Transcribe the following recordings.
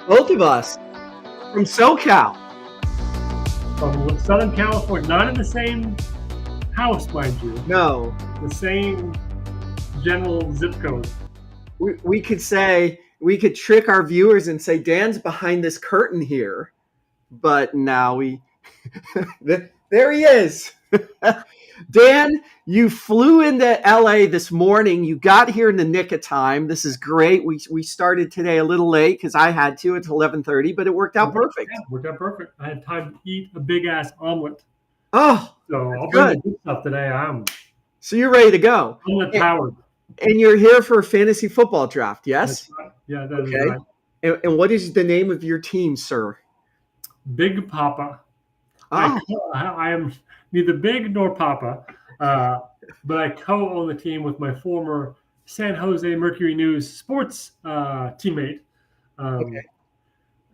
Both of us from SoCal. From Southern California, not in the same house, mind you. No, The same general zip code. we could trick our viewers and say Dan's behind this curtain here, but now there he is. Dan, you flew into LA this morning. You got here in the nick of time. This is great. We started today a little late because I had to. It's 11:30, but it worked out perfect. Yeah, worked out perfect. I had time to eat a big ass omelet. Oh, So I'll bring good. the good stuff today. I'm So you're ready to go. omelet powered. And you're here for a fantasy football draft, yes? That's right. Yeah, that is Okay. right. And what is the name of your team, sir? Big Papa. Oh, I am neither big nor Papa, but I co-own the team with my former San Jose Mercury News sports teammate. okay.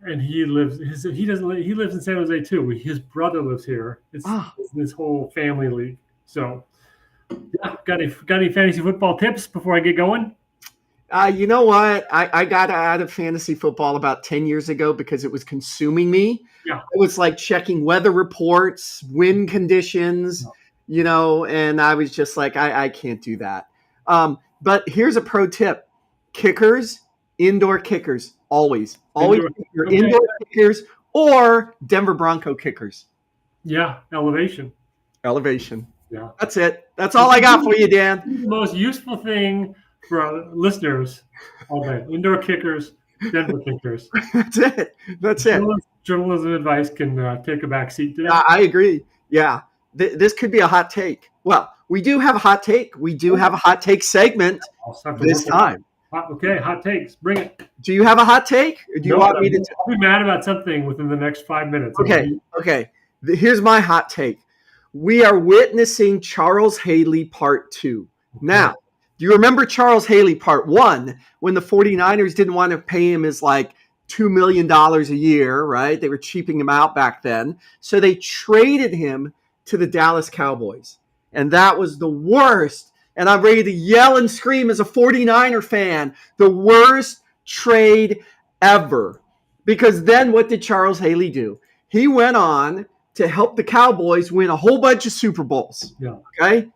And he lives in San Jose too. His brother lives here. It's this whole family league. So, yeah, got any fantasy football tips before I get going? You know what? I got out of fantasy football about 10 years ago because it was consuming me. Yeah. It was like checking weather reports, wind conditions, and I was just like, I can't do that. But here's a pro tip. Kickers, indoor kickers, always pick your indoor kickers or Denver Bronco kickers. Yeah, elevation. Yeah. That's it. That's all I got for you, Dan. The most useful thing for our listeners, okay, indoor kickers, Denver kickers. That's it. Journalism advice can take a back seat today. I agree. Yeah. This could be a hot take. Well, we do have a hot take. We do have a hot take segment this time. Okay, hot takes. Bring it. Do you have a hot take? Or do you want me to? I'll be mad about something within the next 5 minutes. Okay. Here's my hot take. We are witnessing Charles Haley Part 2. Now, do you remember Charles Haley Part 1 when the 49ers didn't want to pay him his like $2 million a year, right? They were cheaping him out back then. So they traded him to the Dallas Cowboys. And that was the worst. And I'm ready to yell and scream as a 49er fan, the worst trade ever. Because then what did Charles Haley do? He went on to help the Cowboys win a whole bunch of Super Bowls. Yeah. Okay?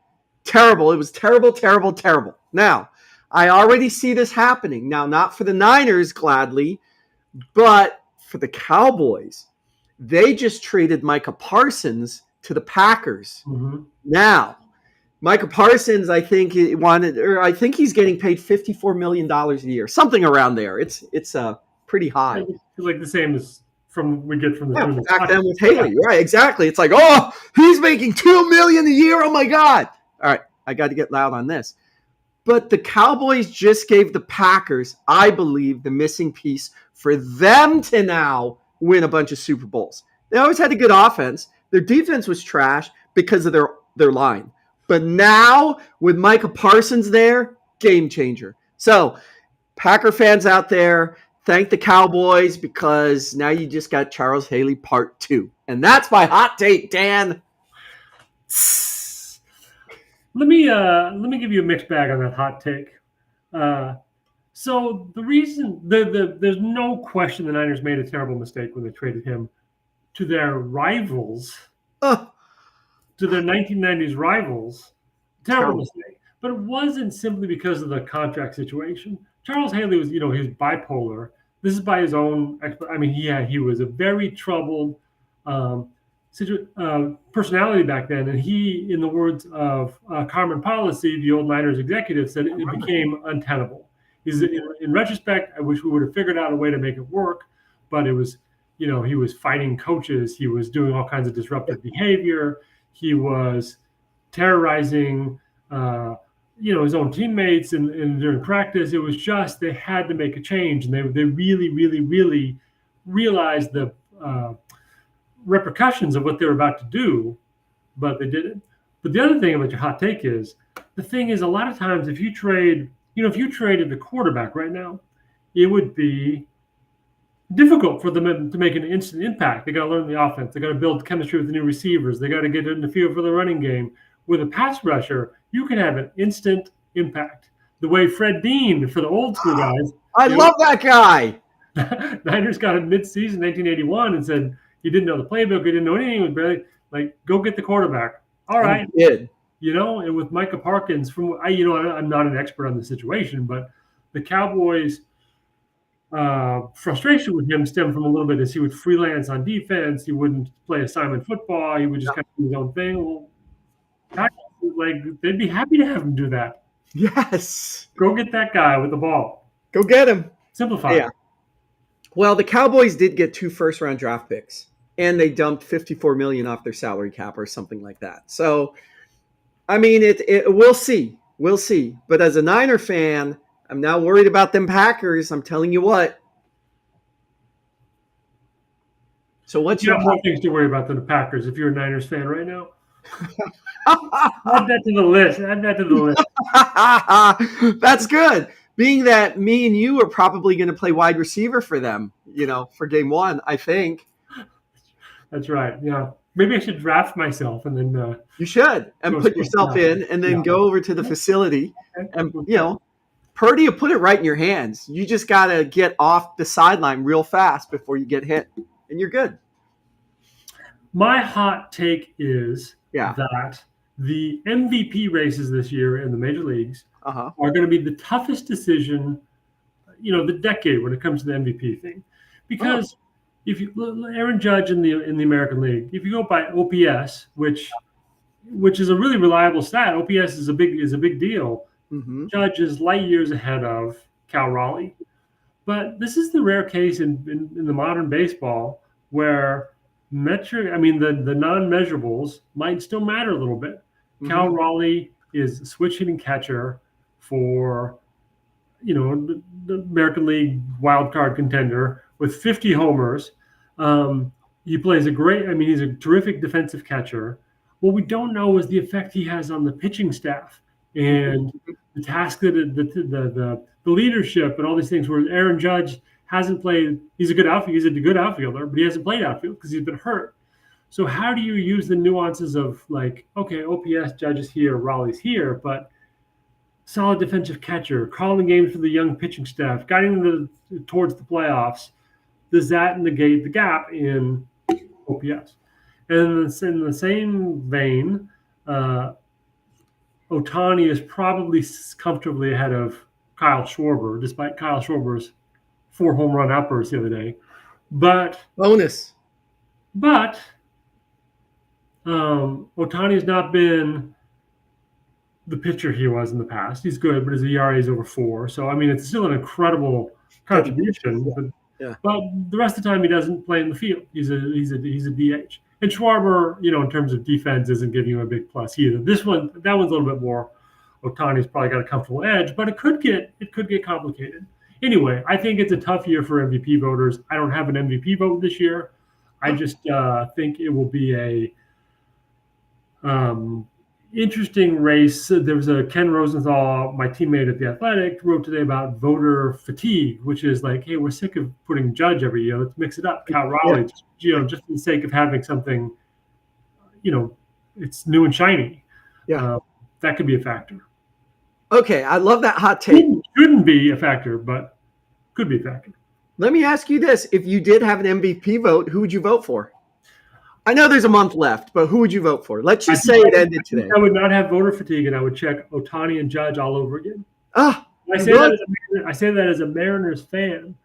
Terrible. It was terrible, terrible, terrible. Now, I already see this happening. Now, not for the Niners, gladly, but for the Cowboys. They just traded Micah Parsons to the Packers. Mm-hmm. Now, Micah Parsons, I think he's getting paid $54 million a year, something around there. It's pretty high. It's like the same as we get from the back then with Haley, right? Exactly. It's like, oh, he's making $2 million a year. Oh my God! All right, I got to get loud on this. But the Cowboys just gave the Packers, I believe, the missing piece for them to now win a bunch of Super Bowls. They always had a good offense. Their defense was trash because of their line. But now, with Micah Parsons there, game changer. So, Packer fans out there, thank the Cowboys because now you just got Charles Haley Part 2. And that's my hot take, Dan. Let me give you a mixed bag on that hot take. So the reason there's no question the Niners made a terrible mistake when they traded him to their rivals. To their 1990s rivals, terrible mistake. But it wasn't simply because of the contract situation. Charles Haley was, he was bipolar. This is by his own. I mean, he was a very troubled personality back then. And he, in the words of Carmen Policy, the old Niners executive, said it became untenable. In retrospect, I wish we would have figured out a way to make it work, but it was, he was fighting coaches. He was doing all kinds of disruptive behavior. He was terrorizing, his own teammates and during practice. It was just they had to make a change, and they really, really, really realized the repercussions of what they were about to do, but they didn't. But the other thing about your hot take is a lot of times if you traded the quarterback right now, it would be difficult for them to make an instant impact. They got to learn the offense. They got to build chemistry with the new receivers. They got to get in the field for the running game. With a pass rusher, you can have an instant impact. The way Fred Dean, for the old school guys. I love that guy. Niners got him mid-season, 1981, and said he didn't know the playbook, he didn't know anything. He was barely like, go get the quarterback. All right, And he did. and with Micah Parkins, I'm not an expert on the situation, but the Cowboys' frustration with him stemmed from a little bit as he would freelance on defense. He wouldn't play assignment football. He would just kind of do his own thing. Well, like they'd be happy to have him do that. Yes. Go get that guy with the ball. Go get him. Simplify. Yeah. Well, the Cowboys did get 2 first-round draft picks, and they dumped $54 million off their salary cap or something like that. So, I mean, we'll see. We'll see. But as a Niner fan, I'm now worried about them Packers. I'm telling you what. So what's You your have more things to worry about than the Packers if you're a Niners fan right now. Add that to the list. That's good. Being that me and you are probably going to play wide receiver for them, for game 1, I think. That's right. Yeah. Maybe I should draft myself and then. You should. And put yourself in and then go over to the facility. And, Purdy will put it right in your hands. You just got to get off the sideline real fast before you get hit. And you're good. My hot take is that the MVP races this year in the major leagues are going to be the toughest decision, the decade when it comes to the MVP thing, because if you Aaron Judge in the American League, if you go by OPS, which is a really reliable stat, OPS is a big deal. Mm-hmm. Judge is light years ahead of Cal Raleigh, but this is the rare case in the modern baseball where the non-measurables might still matter a little bit. Mm-hmm. Cal Raleigh is a switch hitting catcher for, the American League wild card contender with 50 homers. He plays he's a terrific defensive catcher. What we don't know is the effect he has on the pitching staff and the task that the leadership and all these things, where Aaron Judge hasn't played. He's a good outfielder, but he hasn't played outfield because he's been hurt. So how do you use the nuances of OPS, Judge is here, Raleigh's here, but solid defensive catcher, calling games for the young pitching staff, guiding them towards the playoffs? Does that negate the gap in OPS? And in the same vein, Ohtani is probably comfortably ahead of Kyle Schwarber, despite Kyle Schwarber's 4 home run outbursts the other day. But Ohtani has not been the pitcher he was in the past. He's good, but his ERA is over 4. So, it's still an incredible contribution. But the rest of the time, he doesn't play in the field. He's a DH. And Schwarber, in terms of defense, isn't giving you a big plus either. That one's a little bit more. Ohtani's probably got a comfortable edge, but it could get complicated. Anyway, I think it's a tough year for MVP voters. I don't have an MVP vote this year. I just think it will be a interesting race. There was a Ken Rosenthal, my teammate at The Athletic, wrote today about voter fatigue, which is like, hey, we're sick of putting Judge every year. Let's mix it up. Cal Raleigh, just for the sake of having something, it's new and shiny. Yeah, that could be a factor. Okay, I love that hot take. Shouldn't be a factor, but could be a factor. Let me ask you this. If you did have an MVP vote, who would you vote for? I know there's a month left, but who would you vote for? Let's just say it ended today. I would not have voter fatigue, and I would check Ohtani and Judge all over again. I say that as a Mariners fan,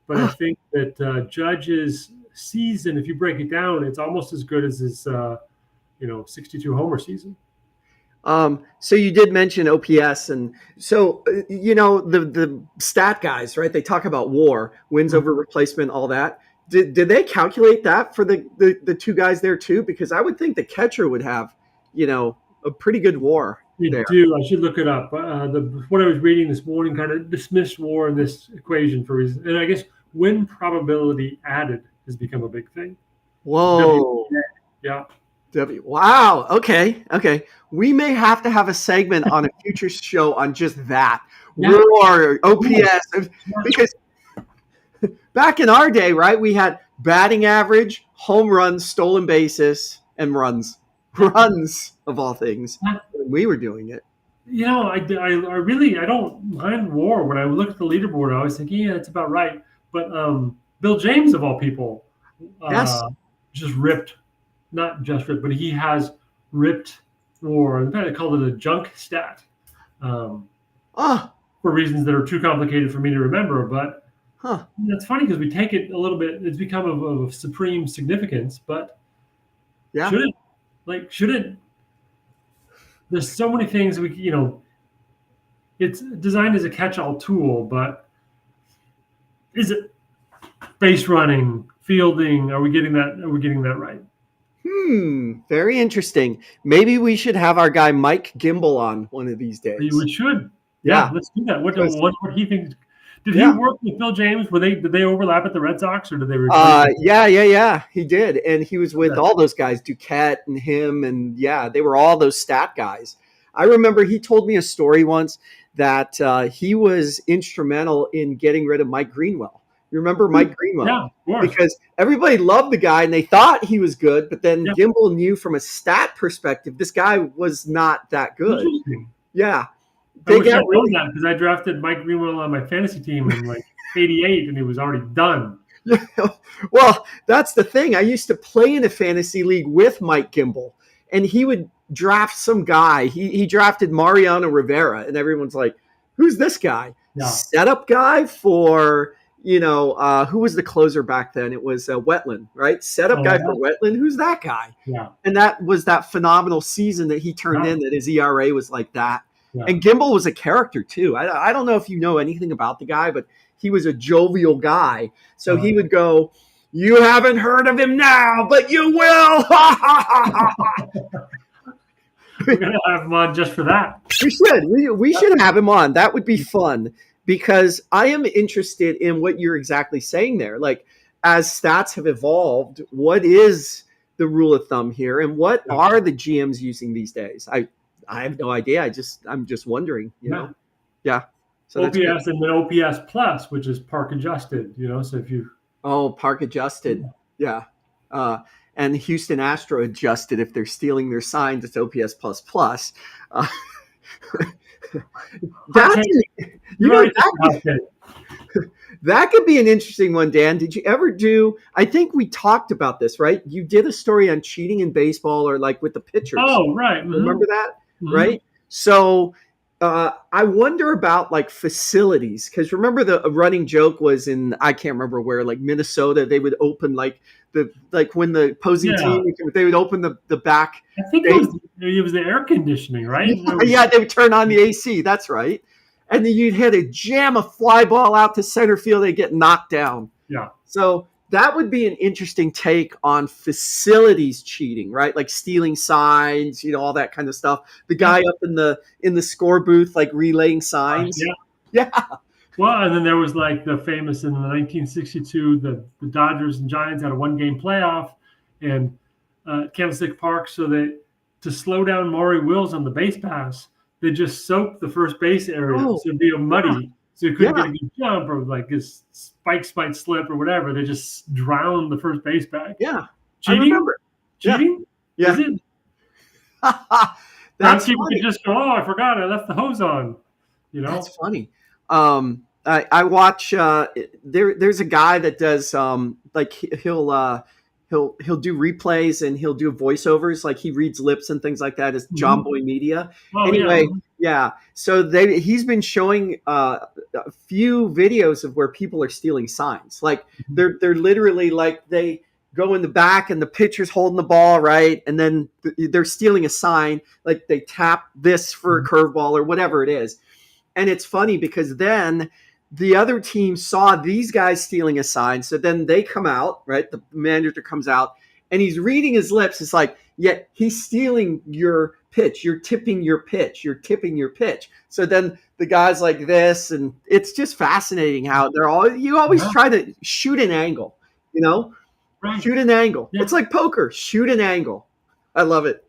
but I think that Judge's season, if you break it down, it's almost as good as his 62 homer season. So you did mention OPS, and so the stat guys, right? They talk about WAR, wins over replacement, all that. Did they calculate that for the 2 guys there too? Because I would think the catcher would have, a pretty good WAR. They do. I should look it up. What I was reading this morning kind of dismissed WAR in this equation for reasons, and I guess win probability added has become a big thing. Whoa. Yeah. Wow. Okay. We may have to have a segment on a future show on just that. Yeah. WAR, OPS, because back in our day, right, we had batting average, home runs, stolen bases, and runs of all things. When we were doing it. I don't mind WAR. When I look at the leaderboard, I always think, yeah, it's about right. But Bill James, of all people, Yes. just ripped, not just ripped, but he has ripped war. In fact, I called it a junk stat um, Oh, for reasons that are too complicated for me to remember. But huh. it's funny because we take it a little bit. It's become of supreme significance, but Yeah. should it? Like, should it? There's so many things it's designed as a catch-all tool, but is it base running, fielding? Are we getting that? Are we getting that right? Very interesting. Maybe we should have our guy Mike Gimbel on one of these days. We should. Yeah. Yeah, let's do that. What he thinks? Did he Yeah. work with Bill James? Did they overlap at the Red Sox, or did they replace him? Yeah. He did, and he was with Okay. all those guys, Duquette and him, and yeah, they were all those stat guys. I remember he told me a story once that he was instrumental in getting rid of Mike Greenwell. You remember Mike Greenwell? Yeah, of course. Because everybody loved the guy and they thought he was good, but then Yeah. Gimbel knew from a stat perspective this guy was not that good. Interesting. Yeah. I wish I'd known that because I drafted Mike Greenwell on my fantasy team in like '88, and he was already done. Well, that's the thing. I used to play in a fantasy league with Mike Gimbel, and he would draft some guy. He drafted Mariano Rivera, and everyone's like, "Who's this guy?" Yeah. Setup guy for who was the closer back then? It was Wetland, right? Setup guy for Wetland. Who's that guy? Yeah. And that was that phenomenal season that he turned Yeah. in. That his ERA was like that. Yeah. And Gimbel was a character too. I don't know if you know anything about the guy, but he was a jovial guy. So he would go, "You haven't heard of him now, but you will." We're gonna have him on just for that. We should. We should have him on. That would be fun because I am interested in what you're exactly saying there. Like, as stats have evolved, what is the rule of thumb here, and what are the GMs using these days? I have no idea. I'm just wondering. You know. Yeah. So OPS and then OPS plus, which is park adjusted. So if you park adjusted, yeah. And Houston Astro adjusted if they're stealing their signs. It's OPS plus plus. That could be an interesting one, Dan. Did you ever do? I think we talked about this, right? You did a story on cheating in baseball, or like with the pitchers. Oh, right. Mm-hmm. Remember that, right? So I wonder about like facilities, because remember the running joke was I can't remember where, like Minnesota, they would open when the opposing team, they would open the back. I think it was the air conditioning, right? Yeah, they would turn on the AC. That's right. And then you'd hit jam a fly ball out to center field, they get knocked down. Yeah. So that would be an interesting take on facilities cheating, right? Like stealing signs, all that kind of stuff. The guy up in the score booth, like relaying signs. Yeah. Well, and then there was like the famous in the 1962, the Dodgers and Giants had a one-game playoff, and Candlestick Park, so to slow down Maury Wills on the base pass, they just soaked the first base area, so it'd be muddy. So you couldn't get a good jump, or like his spikes might slip or whatever. They just drowned the first base back. Yeah. Cheating? I remember. Cheating? Yeah. Is it? That's people can just go, "Oh, I forgot, I left the hose on." That's funny. I watch. There's a guy that does like he'll do replays and he'll do voiceovers, like he reads lips and things like that. It's John Boy Media. Oh, anyway, yeah. So he's been showing a few videos of where people are stealing signs. Like they're literally like they go in the back and the pitcher's holding the ball, right? And then they're stealing a sign, like they tap this for a curveball or whatever it is. And it's funny because then the other team saw these guys stealing a sign. So then they come out, right? The manager comes out and he's reading his lips. It's like, yeah, he's stealing your pitch. You're tipping your pitch. You're tipping your pitch. So then the guy's like this, and it's just fascinating how you always try to shoot an angle, Right. Shoot an angle. Yeah. It's like poker. Shoot an angle. I love it.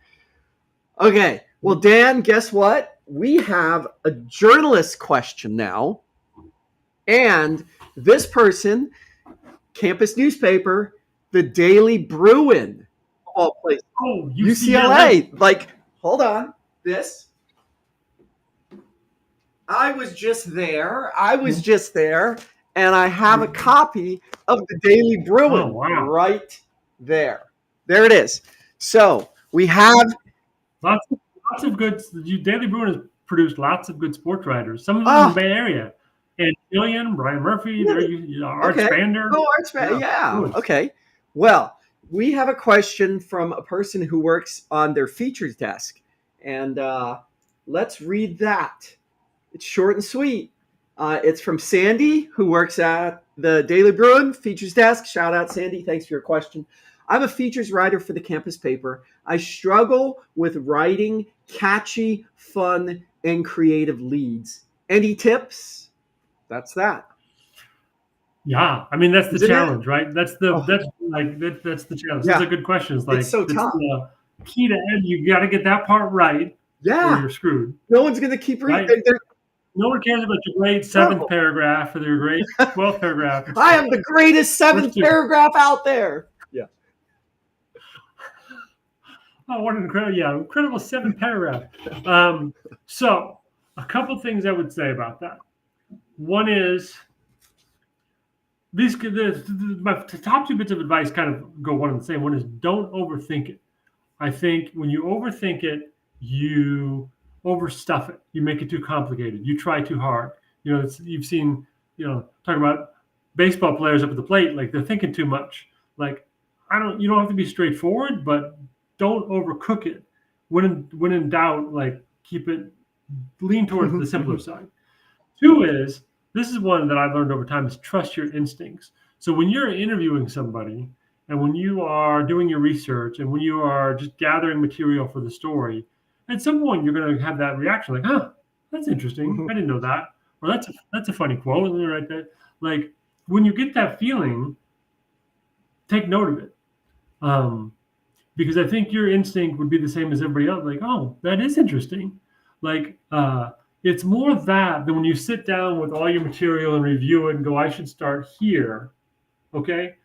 Okay. Well, Dan, guess what? We have a journalist question now. And this person, campus newspaper, the Daily Bruin, of all places. Oh, UCLA. Like, hold on. This. I was just there. and I have a copy of the Daily Bruin Oh, wow. right there. There it is. So we have Lots of good. Daily Bruin has produced lots of good sports writers. Some of them in the Bay Area. And Killian, Brian Murphy, Art Spander. Oh, Art Spander. Yeah. Okay. Well, we have a question from a person who works on their features desk. And let's read that. It's short and sweet. It's from Sandy, who works at the Daily Bruin features desk. Shout out, Sandy. Thanks for your question. I'm a features writer for the campus paper. I struggle with writing catchy, fun, and creative leads. Any tips? That's that. Yeah, I mean that's the challenge, right? That's the challenge. Yeah. Those are good questions. Like it's so tough. The key to end, you got to get that part right. Yeah, or you're screwed. No one's gonna keep reading. Right? No one cares about your great 7th paragraph or your great 12th paragraph. I am the greatest 7th paragraph out there. Yeah. Oh, what an incredible 7th paragraph. So a couple things I would say about that. One is my top 2 bits of advice kind of go one and the same. One is don't overthink it. I think when you overthink it, you overstuff it. You make it too complicated. You try too hard. You've seen, talk about baseball players up at the plate, like they're thinking too much. Like, you don't have to be straightforward, but don't overcook it. When in doubt, like lean towards the simpler side. 2 is, this is one that I've learned over time, is trust your instincts. So when you're interviewing somebody and when you are doing your research and when you are just gathering material for the story, at some point you're going to have that reaction like, huh, that's interesting. I didn't know that. Or that's a funny quote right there. Like when you get that feeling, take note of it. Because I think your instinct would be the same as everybody else. Like, oh, that is interesting. Like, it's more that than when you sit down with all your material and review it and go, I should start here. Okay.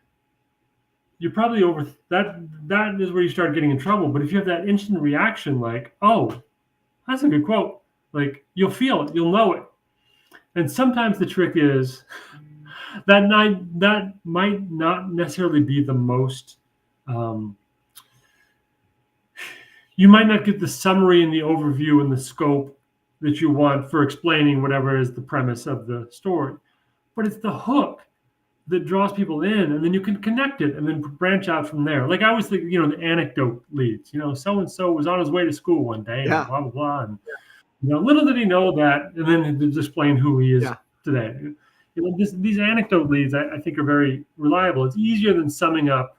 You're probably that is where you start getting in trouble. But if you have that instant reaction, like, oh, that's a good quote, like you'll feel it, you'll know it. And sometimes the trick is that might not necessarily be the most, you might not get the summary and the overview and the scope that you want for explaining whatever is the premise of the story. But it's the hook that draws people in, and then you can connect it and then branch out from there. Like I always think, the anecdote leads, so-and-so was on his way to school one day, and blah, blah, blah. And, little did he know that, and then to explain who he is today. These anecdote leads, I think, are very reliable. It's easier than summing up,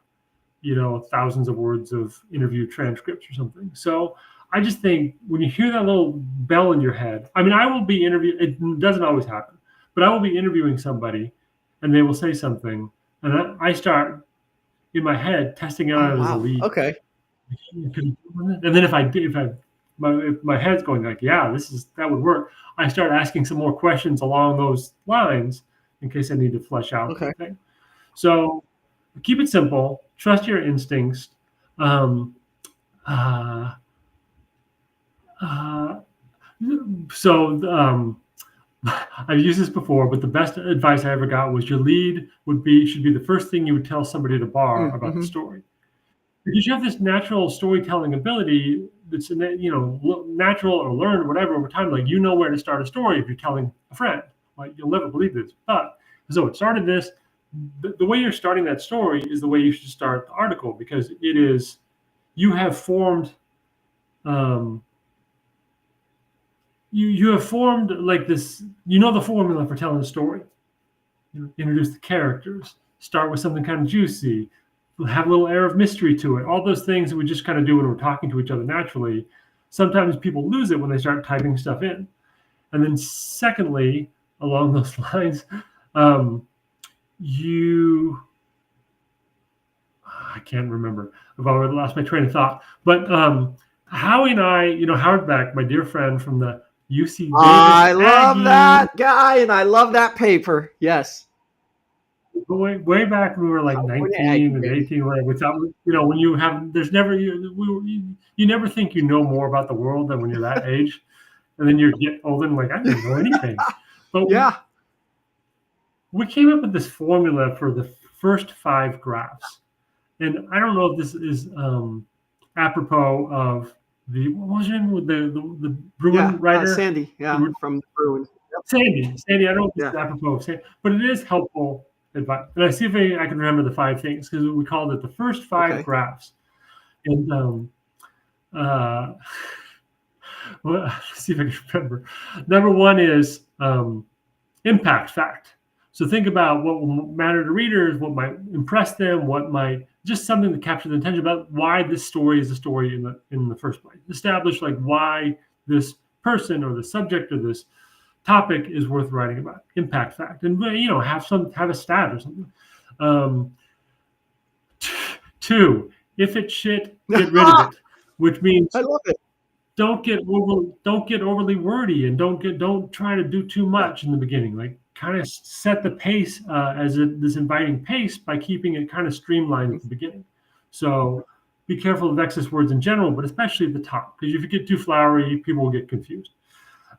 thousands of words of interview transcripts or something. So I just think when you hear that little bell in your head, I mean, I will be interviewing, it doesn't always happen, but I will be interviewing somebody and they will say something and I start in my head testing it out as a lead. Okay. And then if my head's going like, yeah, that would work, I start asking some more questions along those lines in case I need to flesh out. Okay. So keep it simple. Trust your instincts. I've used this before, but the best advice I ever got was your lead should be the first thing you would tell somebody at a bar about the story. Because you have this natural storytelling ability that's natural or learned or whatever over time. Like where to start a story if you're telling a friend. Like you'll never believe this, but so it started this. The way you're starting that story is the way you should start the article, because it is, you have formed, you have formed like this, the formula for telling a story. Introduce the characters, start with something kind of juicy, have a little air of mystery to it. All those things that we just kind of do when we're talking to each other naturally. Sometimes people lose it when they start typing stuff in. And then secondly, along those lines, I can't remember. I've already lost my train of thought. But Howie and I, Howard Beck, my dear friend from the UC Davis I love that guy, and I love that paper. Yes. Way back when we were like 19 and 18, without, when you have, there's never, you never think you know more about the world than when you're that age. And then you get older and like, I don't know anything. But we came up with this formula for the first 5 graphs. And I don't know if this is apropos of what was her name? The Bruin writer? Sandy, from Bruin. Yep. Sandy. I don't know if this Yeah. is apropos of Sandy, but it is helpful advice. And I see if I can remember the 5 things, because we called it the first 5 graphs. And well, let's see if I can remember. Number 1 is impact fact. So think about what will matter to readers, what might impress them, what might just something to capture the attention about why this story is a story in the first place. Establish like why this person or the subject or this topic is worth writing about. Impact fact, and have a stat or something. 2, if it's shit, get rid of it, which means I love it. Don't get overly wordy, and don't try to do too much in the beginning. Like, kind of set the pace this inviting pace by keeping it kind of streamlined at the beginning. So be careful of excess words in general, but especially at the top, because if you get too flowery, people will get confused.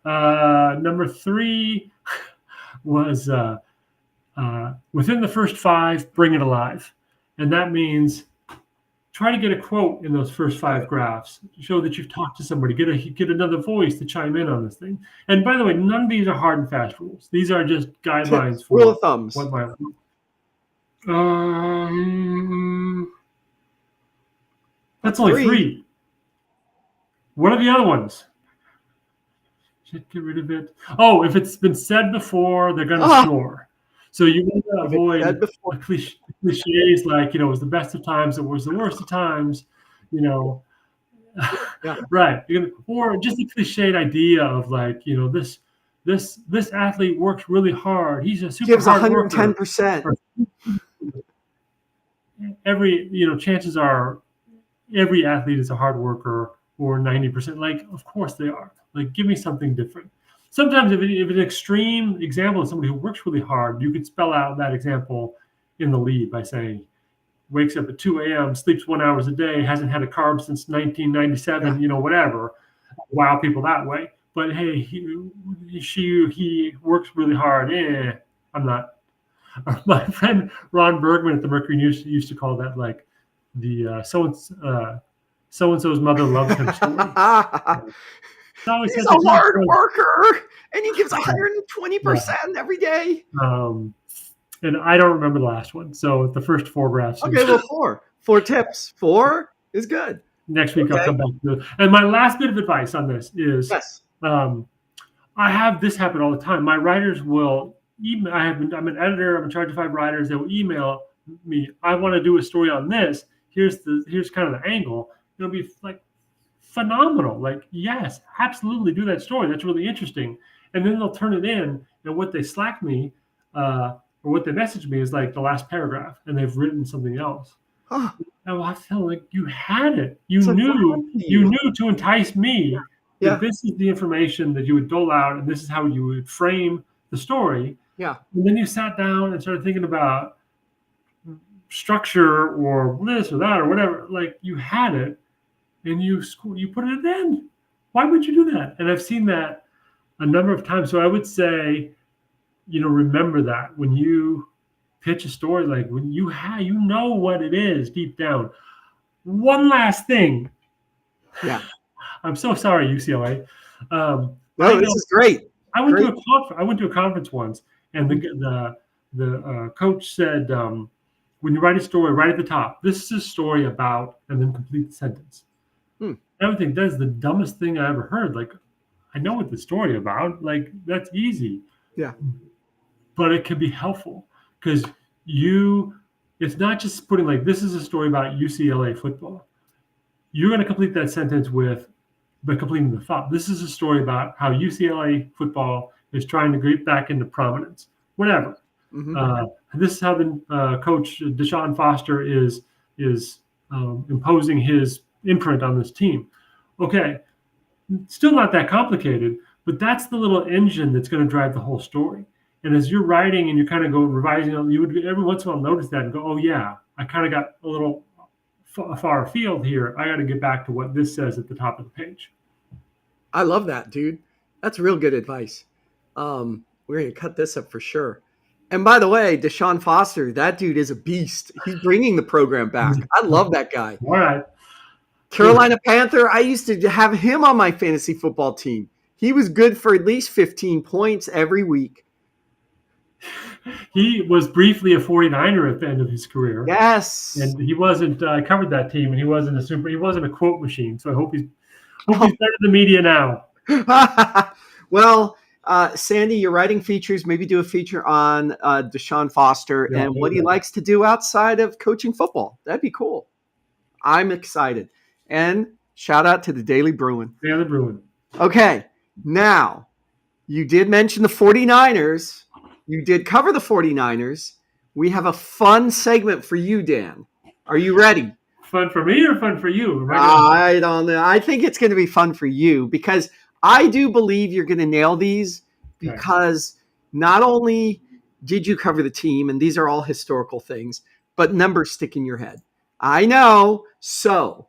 Number 3 was within the first 5, bring it alive, and that means try to get a quote in those first 5 graphs. Show that you've talked to somebody. Get another voice to chime in on this thing. And by the way, none of these are hard and fast rules. These are just guidelines for rule of thumbs. What my that's only 3. What are the other ones? Get rid of it. Oh, if it's been said before, they're going to snore. So you want to avoid cliches like, it was the best of times, it was the worst of times, Right. Or just a cliched idea of like, this athlete works really hard. He's a super gives hard 110%. Chances are every athlete is a hard worker, or 90%. Like, of course they are. Like, give me something different. Sometimes if an extreme example is somebody who works really hard, you could spell out that example in the lead by saying, wakes up at 2 a.m., sleeps 1 hour a day, hasn't had a carb since 1997, whatever. Wow people that way. But hey, he works really hard. I'm not. My friend Ron Bergman at the Mercury News used to call that like the so-and-so's mother loves him story. He's a hard worker, and he gives 120% every day. And I don't remember the last one. So the first 4 graphs. Okay, well, 4 tips. 4 is good. Next week I'll come back to it. And my last bit of advice on this is, I have this happen all the time. My writers will email. I'm an editor. I'm in charge of 5 writers. They will email me. I want to do a story on this. Here's kind of the angle. It'll be like phenomenal. Like, yes, absolutely do that story. That's really interesting. And then they'll turn it in, and what they Slack me, or what they message me is like the last paragraph, and they've written something else. And I'll have to tell them, like, you had it. You knew to entice me that this is the information that you would dole out, and this is how you would frame the story. Yeah. And then you sat down and started thinking about structure or this or that or whatever. Like, you had it, and you put it in. Why would you do that? And I've seen that a number of times. So I would say, remember that when you pitch a story, like when you know what it is deep down. One last thing. Yeah. I'm so sorry, UCLA. No, this is great. I went to a conference once, and the coach said, when you write a story, write at the top, this is a story about, and then complete the sentence. I would think that's the dumbest thing I ever heard. Like, I know what the story about. Like, that's easy. Yeah. But it can be helpful because it's not just putting like, this is a story about UCLA football. You're going to complete that sentence by completing the thought. This is a story about how UCLA football is trying to get back into prominence. Whatever. This is how the coach Deshaun Foster is imposing his imprint on this team. Okay, still not that complicated, but that's the little engine that's going to drive the whole story. And as you're writing and you kind of go revising, you would every once in a while notice that and go, oh yeah, I kind of got a little far afield here. I got to get back to what this says at the top of the page. I love that, dude. That's real good advice. We're going to cut this up for sure. And by the way, Deshaun Foster, that dude is a beast. He's bringing the program back. I love that guy. All right. Carolina Panther, I used to have him on my fantasy football team. He was good for at least 15 points every week. He was briefly a 49er at the end of his career. Yes. And he wasn't, I covered that team, and he wasn't a quote machine. So I hope he's better in the media now. Well, Sandy, your writing features, maybe do a feature on Deshaun Foster and what he likes to do outside of coaching football. That'd be cool. I'm excited. And shout out to the Daily Bruin. Yeah, the Bruin. Okay, now, you did mention the 49ers. You did cover the 49ers. We have a fun segment for you, Dan. Are you ready? Fun for me or fun for you? I don't know. I think it's going to be fun for you because I do believe you're going to nail these because not only did you cover the team, and these are all historical things, but numbers stick in your head. I know. So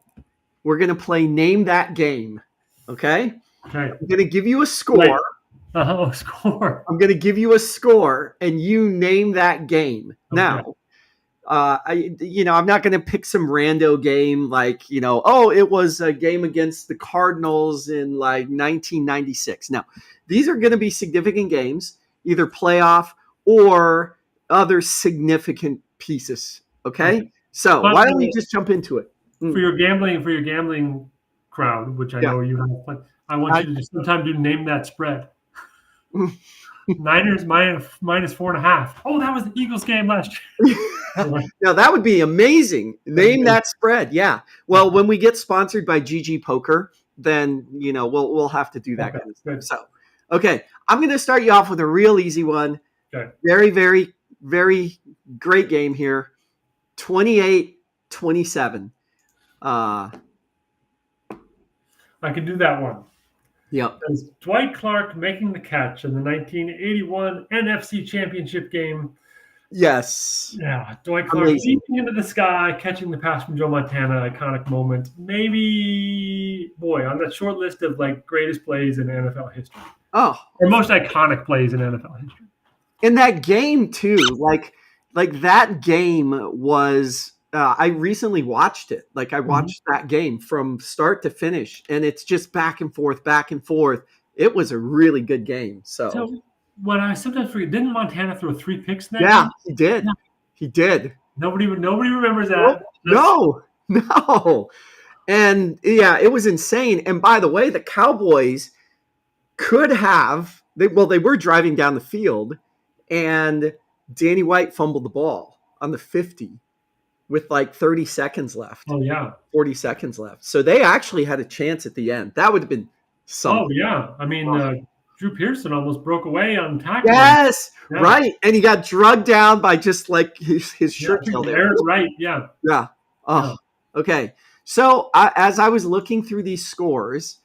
we're going to play Name That Game. Okay? Okay. I'm going to give you a score. Score. I'm going to give you a score, and you name that game. Okay. Now, I'm not going to pick some rando game like, it was a game against the Cardinals in like 1996. Now, these are going to be significant games, either playoff or other significant pieces. Okay? So why don't we just jump into it? For your gambling crowd, which I know you have, I want you to just sometime do Name That Spread. Niners minus 4.5. Oh, that was the Eagles game last year. Now that would be amazing. Name that spread. Yeah. Well, when we get sponsored by GG Poker, then we'll have to do that kind of stuff. So, okay, I'm going to start you off with a real easy one. Okay. Very, very, very great game here. 28-27. I can do that one. Yep. As Dwight Clark making the catch in the 1981 NFC Championship game. Yes. Yeah, Dwight Clark leaping into the sky, catching the pass from Joe Montana, iconic moment. Maybe, on that short list of greatest plays in NFL history. Oh. Or most iconic plays in NFL history. In that game too, like that game was. I recently watched it. I watched that game from start to finish, and it's just back and forth, back and forth. It was a really good game. So what I sometimes forget, didn't Montana throw 3 picks in that game? He did. Yeah. He did. Nobody remembers that. No. And it was insane. And by the way, the Cowboys could have they were driving down the field, and Danny White fumbled the ball on the 50. With 30 seconds left. Oh, yeah. 40 seconds left. So they actually had a chance at the end. That would have been something. Oh, yeah. I mean, Drew Pearson almost broke away on tackle. Yes, right. And he got drugged down by just his shirt tail there. Right, yeah. Yeah. Oh, okay. So as I was looking through these scores,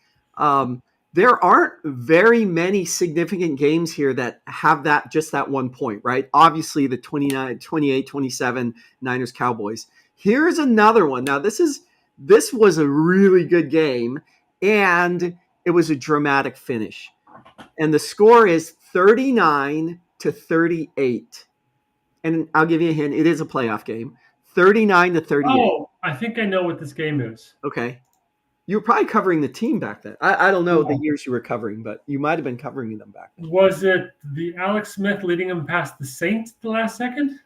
there aren't very many significant games here that have just that 1 point, right? Obviously, the 28-27 Niners-Cowboys. Here's another one. Now, this was a really good game, and it was a dramatic finish. And the score is 39-38. And I'll give you a hint. It is a playoff game. 39-38. Oh, I think I know what this game is. Okay. You were probably covering the team back then. I don't know the years you were covering, but you might have been covering them back then. Was it the Alex Smith leading them past the Saints the last second?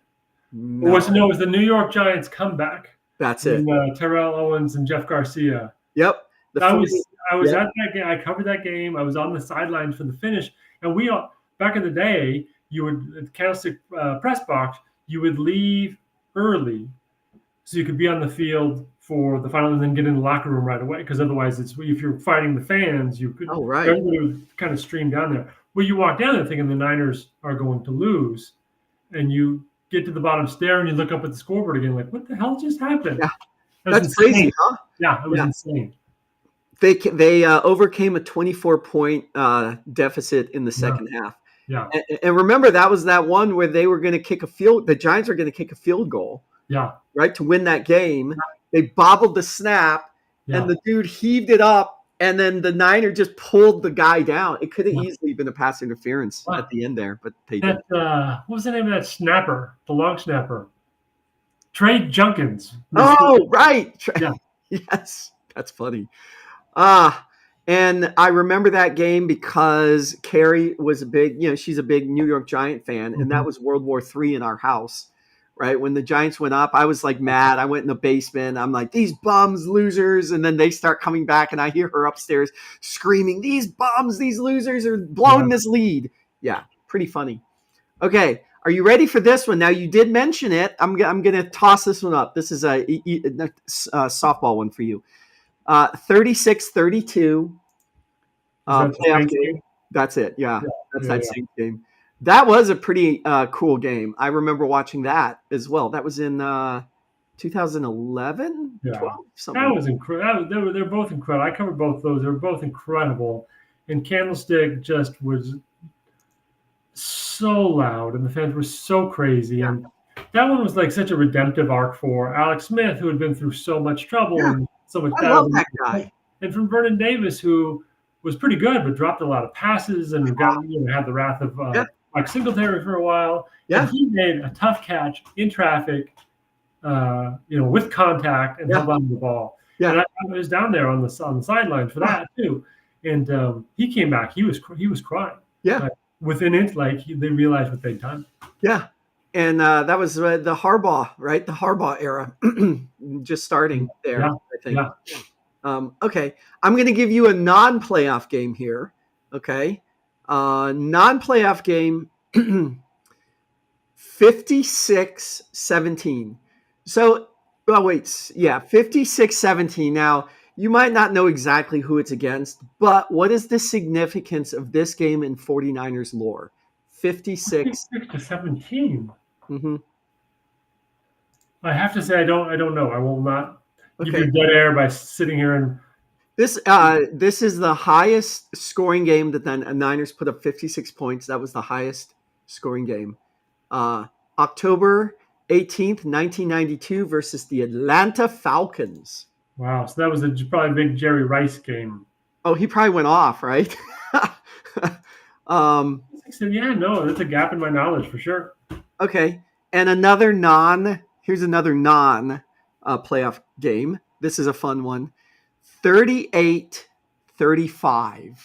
No. Or it was the New York Giants comeback. That's it. Terrell Owens and Jeff Garcia. Yep. I was at that game. I covered that game. I was on the sidelines for the finish. And we all, back in the day, you would, at the Candlestick press box, you would leave early so you could be on the field for the final and then get in the locker room right away. Because otherwise, if you're fighting the fans, you could everybody would kind of stream down there. Well, you walk down there thinking the Niners are going to lose, and you get to the bottom stair and you look up at the scoreboard again, like, what the hell just happened? Yeah. That's crazy, huh? Yeah, it was insane. They overcame a 24-point deficit in the second half. Yeah. And remember, that was that one where they were going to kick the Giants were going to kick a field goal. Yeah. Right, to win that game. Yeah. They bobbled the snap, and the dude heaved it up and then the Niner just pulled the guy down. It could have Yeah. easily been a pass interference Wow. at the end there, but they didn't. That what was the name of that snapper? The long snapper. Trey Junkins. Oh, right. Yeah. Yes, that's funny. Ah, and I remember that game because Carrie was a big, she's a big New York Giant fan, and that Mhm. was World War III in our house, right? When the Giants went up, I was like mad. I went in the basement. I'm like, these bums, losers. And then they start coming back, and I hear her upstairs screaming, these bums, these losers are blowing this lead. Yeah, pretty funny. Okay, are you ready for this one? Now, you did mention it. I'm going to toss this one up. This is a softball one for you. 36-32 playoff game. That's it. Yeah, that's that same game. That was a pretty cool game. I remember watching that as well. That was in 2011, 12, something. That was incredible. They're both incredible. I covered both those. They were both incredible. And Candlestick just was so loud, and the fans were so crazy. And that one was like such a redemptive arc for Alex Smith, who had been through so much trouble and so much I love that guy. And from Vernon Davis, who was pretty good but dropped a lot of passes and had the wrath of Mike Singletary for a while. Yeah, and he made a tough catch in traffic, with contact and held on to the ball. Yeah, and I was down there on the sideline for that too. And he came back. He was crying. Yeah, within it, they realized what they'd done. Yeah, and that was the Harbaugh, right? The Harbaugh era, just starting there. Yeah. I think. Yeah. Okay, I'm going to give you a non-playoff game here. Okay, non-playoff game, 56-17. So, 56-17. Now, you might not know exactly who it's against, but what is the significance of this game in 49ers lore? 56-17. Mm-hmm. I have to say I don't know. I will not give you dead air by sitting here and. This is the highest scoring game that the Niners put up 56 points. That was the highest scoring game. October 18th, 1992 versus the Atlanta Falcons. Wow. So that was probably a big Jerry Rice game. Oh, he probably went off, right? That's a gap in my knowledge for sure. Okay. And here's another playoff game. This is a fun one. 38-35.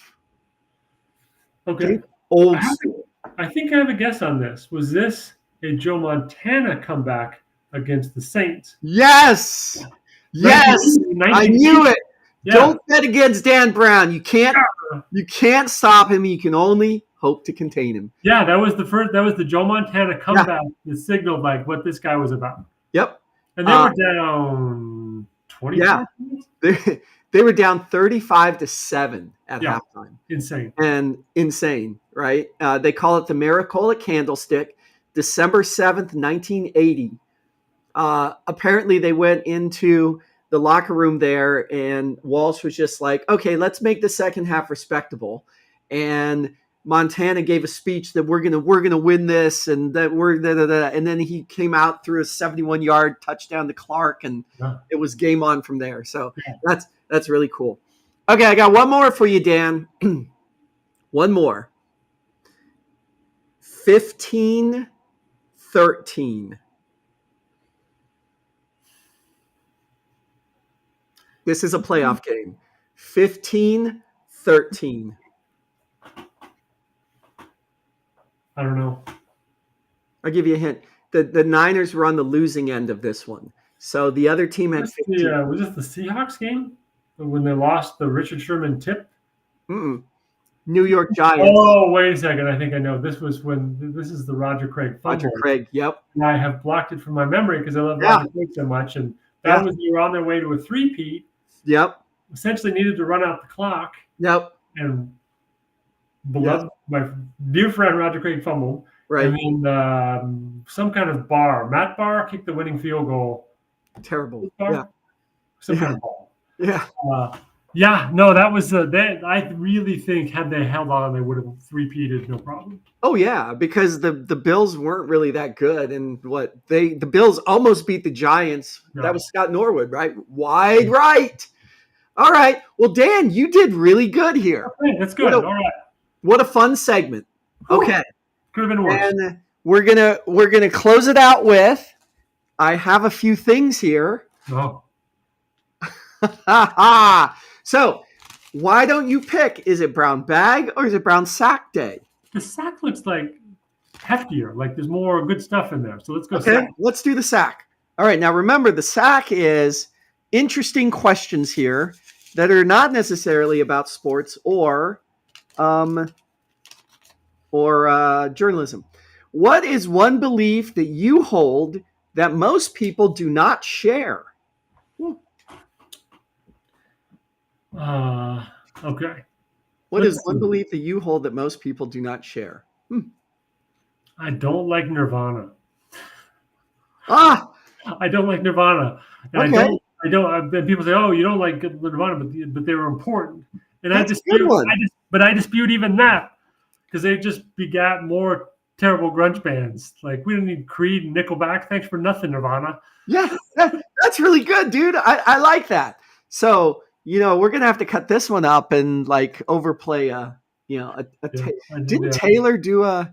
Okay. Old. I think I have a guess on this. Was this a Joe Montana comeback against the Saints? Yes. Yes. I knew it. Yeah. Don't bet against Dan Brown. You can't stop him. You can only hope to contain him. Yeah, that was the Joe Montana comeback that signaled what this guy was about. Yep. And they were down 20 points? They were down 35-7 at halftime. Insane, right? They call it the Maricola Candlestick, December 7th, 1980. Apparently, they went into the locker room there, and Walsh was just like, okay, let's make the second half respectable. And Montana gave a speech that we're gonna win this, and that and then he came out through a 71-yard touchdown to Clark, and it was game on from there. So that's really cool. Okay, I got one more for you, Dan. One more. 15-13. This is a playoff game. 15-13. I don't know. I'll give you a hint. The Niners were on the losing end of this one. So the other team had 15. Was this the Seahawks game? When they lost the Richard Sherman tip? New York Giants. Oh, wait a second. I think I know. This is the Roger Craig fumble. Roger Craig, yep. And I have blocked it from my memory because I love Roger Craig so much. And that was, you were on their way to a three-peat. Yep. Essentially needed to run out the clock. Yep. And beloved, my dear friend Roger Craig fumbled. Right. And then some kind of Matt Barr kicked the winning field goal. Terrible. Some kind of ball. Yeah. That was I really think had they held on, they would have three-peated, no problem. Oh yeah, because the Bills weren't really that good, and the Bills almost beat the Giants. No. That was Scott Norwood, right? Wide right. All right. Well, Dan, you did really good here. Okay, that's good. All right. What a fun segment. Okay. Could have been worse. And we're gonna close it out with, I have a few things here. Oh. So why don't you pick? Is it brown bag or is it brown sack day? The sack looks like heftier. Like there's more good stuff in there. So let's go Okay, sack. let's do the sack. All right, now remember the sack is interesting questions here that are not necessarily about sports or journalism. What is one belief that you hold that most people do not share? Okay. What Let's is one see. belief that you hold that most people do not share? I don't like Nirvana. Ah, I don't like Nirvana. And okay. I don't. And people say, "Oh, you don't like Nirvana, but they were important." And That's a good one. I dispute even that because they just begat more terrible grunge bands. Like we don't need Creed and Nickelback. Thanks for nothing, Nirvana. Yeah, that's really good, dude. I like that. So, we're going to have to cut this one up and like overplay didn't Taylor do oh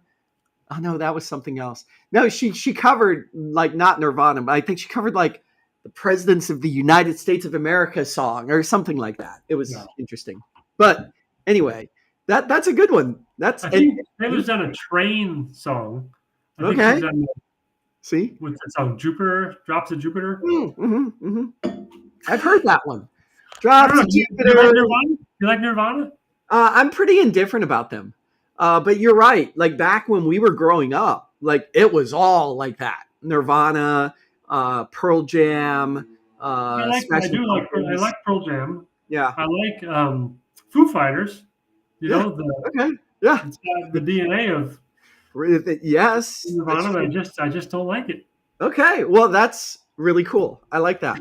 no, that was something else. No, she covered like not Nirvana, but I think she covered like the Presidents of the United States of America song or something like that. It was interesting. But anyway, that's a good one. I think Taylor's done a Train song. I think she's done, see? What's that song? Jupiter? Drops of Jupiter? I've heard that one. Drops of Jupiter. You like Nirvana? I'm pretty indifferent about them. But you're right. Like back when we were growing up, like it was all like that. Nirvana, Pearl Jam. I like Pearl Jam. Yeah. I like Foo Fighters. It's got the DNA of Nirvana. I just don't like it. Okay. Well, that's really cool. I like that.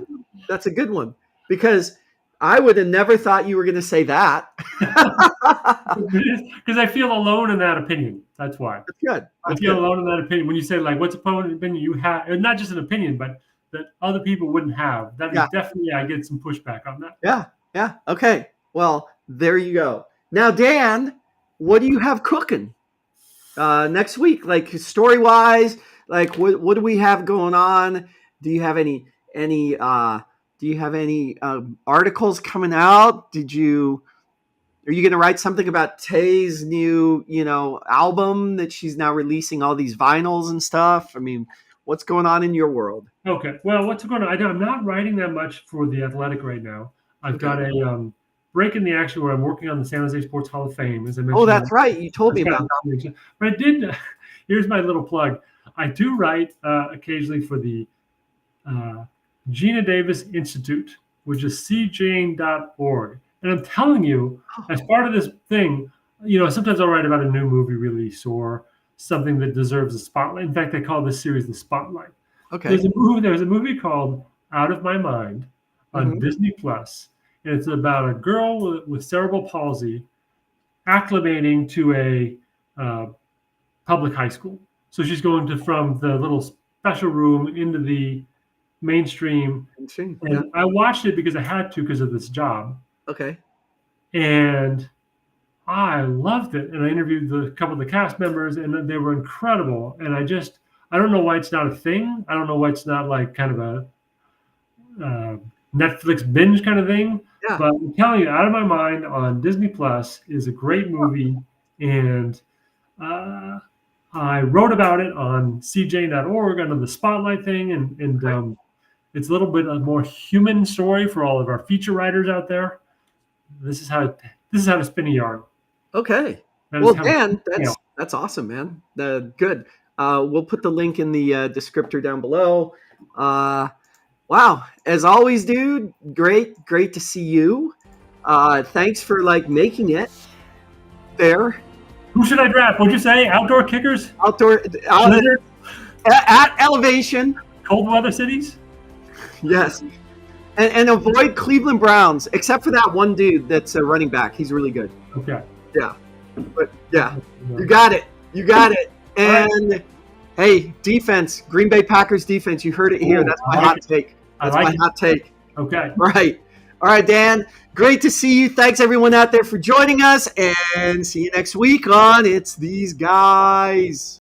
That's a good one because I would have never thought you were going to say that. Because I feel alone in that opinion. That's why. That's good. I feel alone in that opinion. When you say like, what's an opinion you have? Not just an opinion, but that other people wouldn't have. That is definitely, I get some pushback on that. Yeah. Yeah. Okay. Well, there you go. Now, Dan, what do you have cooking next week? Like story-wise, like what do we have going on? Do you have any articles coming out? Are you going to write something about Tay's new, album that she's now releasing all these vinyls and stuff? I mean, what's going on in your world? Okay. Well, what's going on? I'm not writing that much for The Athletic right now. I've got a break in the action where I'm working on the San Jose Sports Hall of Fame, as I mentioned. Oh, that's right. You told me about that. But I did. Here's my little plug. I do write occasionally for the Gina Davis Institute, which is cjane.org. And I'm telling you, as part of this thing, sometimes I'll write about a new movie release or something that deserves a spotlight. In fact, they call this series The Spotlight. Okay. There's a movie called Out of My Mind on Disney Plus, and it's about a girl with cerebral palsy acclimating to a public high school. So she's going from the little special room into the mainstream. And I watched it because I had to because of this job. Okay. And I loved it. And I interviewed a couple of the cast members, and they were incredible. And I don't know why it's not a thing. I don't know why it's not like kind of a Netflix binge kind of thing. Yeah. But I'm telling you, Out of My Mind on Disney Plus is a great movie. And I wrote about it on cjane.org under the Spotlight thing. And it's a little bit a more human story for all of our feature writers out there. This is how to spin a yarn. Okay. Well, Dan, that's awesome, man. Good. We'll put the link in the descriptor down below. Wow. As always, dude, great to see you. Thanks for making it there. Who should I draft? What'd you say? Outdoor kickers? At elevation. Cold weather cities? Yes. And avoid Cleveland Browns, except for that one dude that's a running back. He's really good. Okay. Yeah. But yeah, you got it. And hey, defense, Green Bay Packers defense. You heard it here. That's my hot take. Hot take. Okay. Right. All right, Dan. Great to see you. Thanks everyone out there for joining us, and see you next week on It's These Guys.